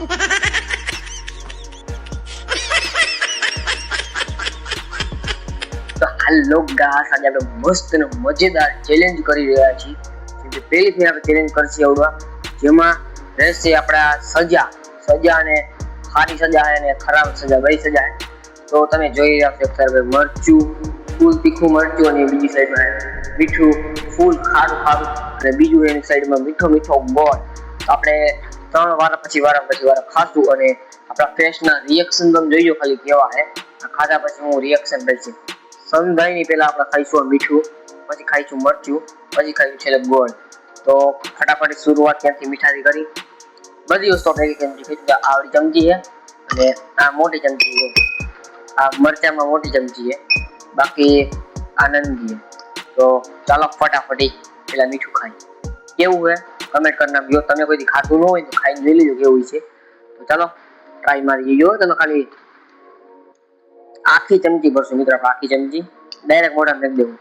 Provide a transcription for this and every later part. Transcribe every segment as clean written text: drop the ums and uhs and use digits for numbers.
તો હાલો ગાઈસ, આજે આપણે મસ્ત અને મજેદાર ચેલેન્જ કરી રહ્યા છીએ. જે પહેલી ફેર આપણે ચેલેન્જ કરશે આવડવા, જેમાં રહેશે આપણા સજા અને સારી સજા અને ખરાબ સજા, બે સજા. તો તમે જોઈ રહ્યા છો અત્યારે મરચું, ફૂલ તીખું મરચું, અને બીજી સાઈડમાં મીઠું ફૂલ ખારું અને બીજું એની સાઈડમાં મીઠો ગોળ. આપણે 3 વાર પછી ખાશું અને આપણા ફેસના રિએક્શન તમે જોઈજો ખાલી કેવા હે. ખાધા પછી હું રિએક્શન રહેશે. સમજાય પહેલા આપણે ખાઈશું મીઠું, પછી ખાઈશું મરચું, પછી ખાઈશું છેલ્લે ગોળ. તો ફટાફટ શરૂઆત ક્યાંથી મીઠાથી કરી. બધી વસ્તુ આપણે આવડી ચમચી છે અને આ મોટી ચમચી છે. આ મરચામાં મોટી ચમચી છે, બાકી આનંદી. તો ચાલો ફટાફટી પેલા મીઠું ખાઈ. કેવું છે કમેન્ટ કરી નાખજો. તમે કોઈ ખાતું ન હોય તો ખાઈને જોઈ લેજો કેવું છે. તો ચાલો ટ્રાય મારી જોજો. તમે ખાલી આખી ચમચી ભરશું મિત્રો, આખી ચમચી ડાયરેક્ટ મોઢામાં નાખી દેવું.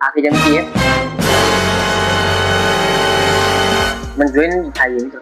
આખી ચમચી છે, મને જોઈને જ ખાઈએ મિત્રો.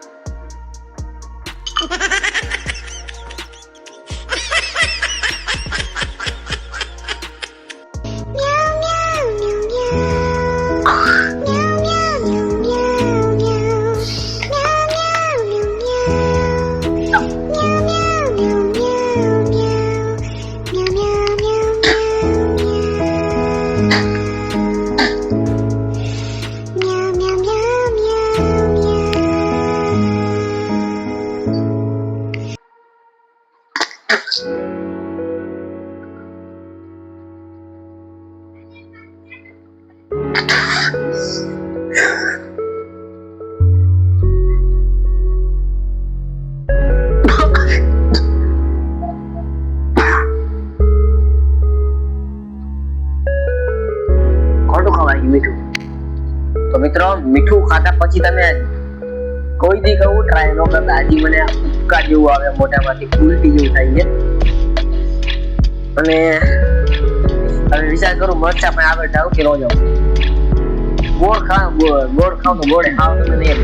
મીઠું તો મિત્રો, મીઠું ખાધા પછી તમે કોઈ દી કહું ટ્રાય ન કરતા. હજી મને ઉબકા જેવું આવે મોઢામાંથી, ઉલટી જેવું થાય છે. અને હવે વિચાર કરું મરચા પણ આગળ જાવ કે ન જાવ. ગોળ ખાવ તો ગોળે ખાવ તમે નહીં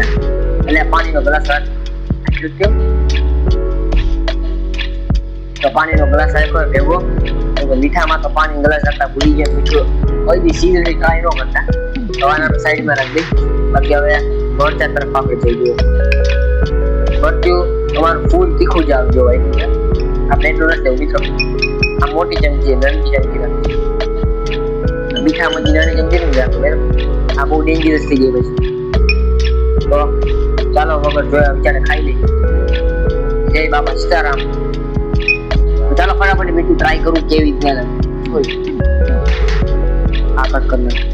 એટલે પાણીનો ગ્લાસ રાખ્યો કેમ તો પાણીનો ગ્લાસ રાખ્યો ભેગો. મીઠામાં તો પાણી ગ્લાસ રાખતા ભૂલી ગયા. મીઠું કોઈ દી સિરિયસલી ટ્રાય ન કરતા. તો આને સાઈડમાં રાખી દઈ. બાકી હવે મરચા તરફ આપણે જઈ ગયો. મરચું તમારું ફૂલ તીખું જ આવજો ભાઈ. આપણે એટલું નથી લેવું મિત્રો. આ મોટી ચમચી, નાની ચમચી રાખી. મીઠામાં નાની ચમચી નહીં રાખો બરાબર. આ બહુ ડેન્જરસ થઈ ગઈ પછી. તો ચાલો વગર જોયા વિચારે ખાઈ લઈએ. જય બાબા સીતારામ. ચાલો ફટાફટ મીઠું ટ્રાય કરું કેવી રીતના લાગે. આ કટ કરી.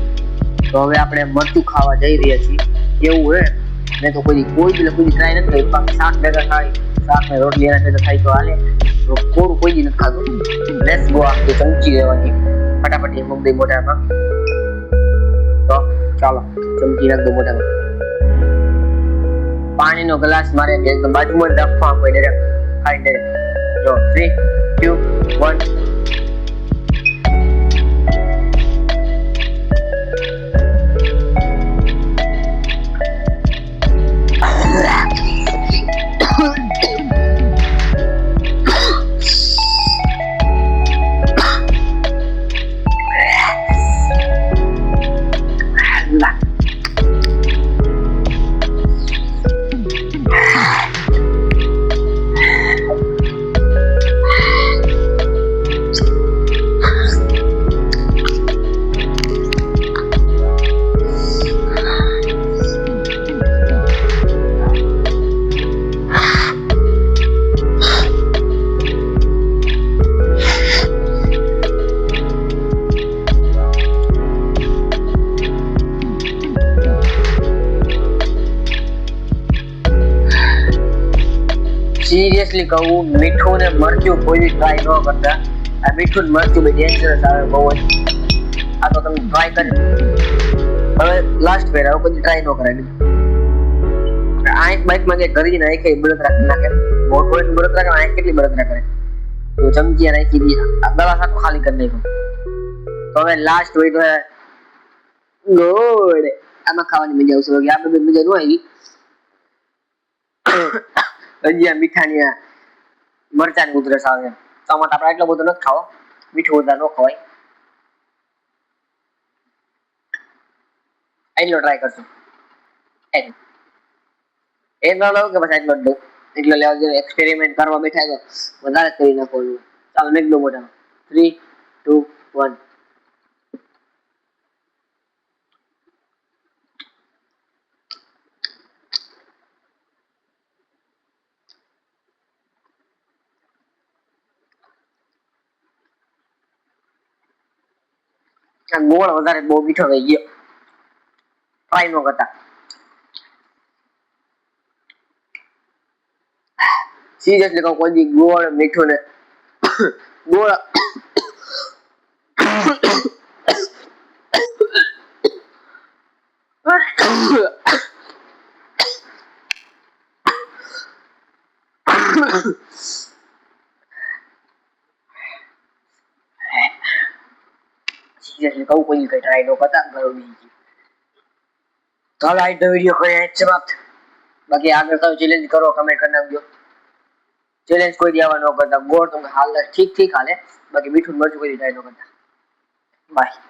તો હવે આપણે મરચું ખાવા જઈ રહ્યા છીએ. કેવું હે મેં તો કોઈ ટ્રાય નથી કર્યું. બાકી શાક ભેગા ખાય, શાક ને રોટલી એના ભેગા ખાય તો હાલે. કોરું કોઈ દી નથી ખાધું. Let's go. આખી ચમચી લેવાની, ફટાફટ મૂક દઈ મોઢામાં. તો ચાલો ચમચી નાખ દો મોઢામાં. પાણીનો ગ્લાસ મારે એકદમ બાજુમાં જ રાખવા કોઈ ડાયરેક્ટ ખાઈ ડાયરેક્ટ. જો 3, 2, 1. સિરિયસલી કહું, મીઠું ને મરચું કોઈ ટ્રાય ન કરતા. આ મીઠું ને મરચું બે ડેન્જરસ આવે બહુ જ. આ તો તમે ટ્રાય કરી. હવે લાસ્ટ ફેર હવે કોઈ ટ્રાય ન કરાય. આંખ બાઈકમાં કે કરી ને આંખે બળતરા કરી નાખે. મોટો બળતરા કરે, આંખ કેટલી બળતરા કરે. તો ચમચી નાખી દી, દવા સાકો ખાલી કરી નાખ્યો. તો હવે લાસ્ટ હોય તો ગોળ. આમાં ખાવાની મજા આવશે. બાકી આપણે મજા ન આવી. હજી આ મીઠાની મરચાની ઉધરસ આવે. ટમાટા આપણે એટલો બધો નથી ખાવો, મીઠું વધારે ન ખવાય. એટલો ટ્રાય કરશું. એટલો લઉં કે પછી એટલો જ દઉં. એટલો લેવા જોઈએ. એક્સપેરિમેન્ટ કરવા બેઠા તો વધારે કરી નાખવાનું. ચાલો મેક દો મોટા. 3, 2, 1. ગોળ વધારે બહુ મીઠો થઈ ગયો. ટ્રાય ન કરતા. સિરિયસલી કહું, કોઈ દી ગોળ મીઠું ને ગોળ સિરિયસલી કહું, કોઈ દી કઈ ટ્રાય ન કરતા. ઘરો બીજી તો હવે આજનો વિડીયો કોઈ સમાપ્ત. બાકી આગળ તમે ચેલેન્જ કરો, કમેન્ટ કરી નાખજો. ચેલેન્જ કોઈ દી આવા ન કરતા. ગોળ તો હાલ ઠીક ઠીક હાલે, બાકી મીઠું મરચું કોઈ દી ટ્રાય ન કરતા. બાય.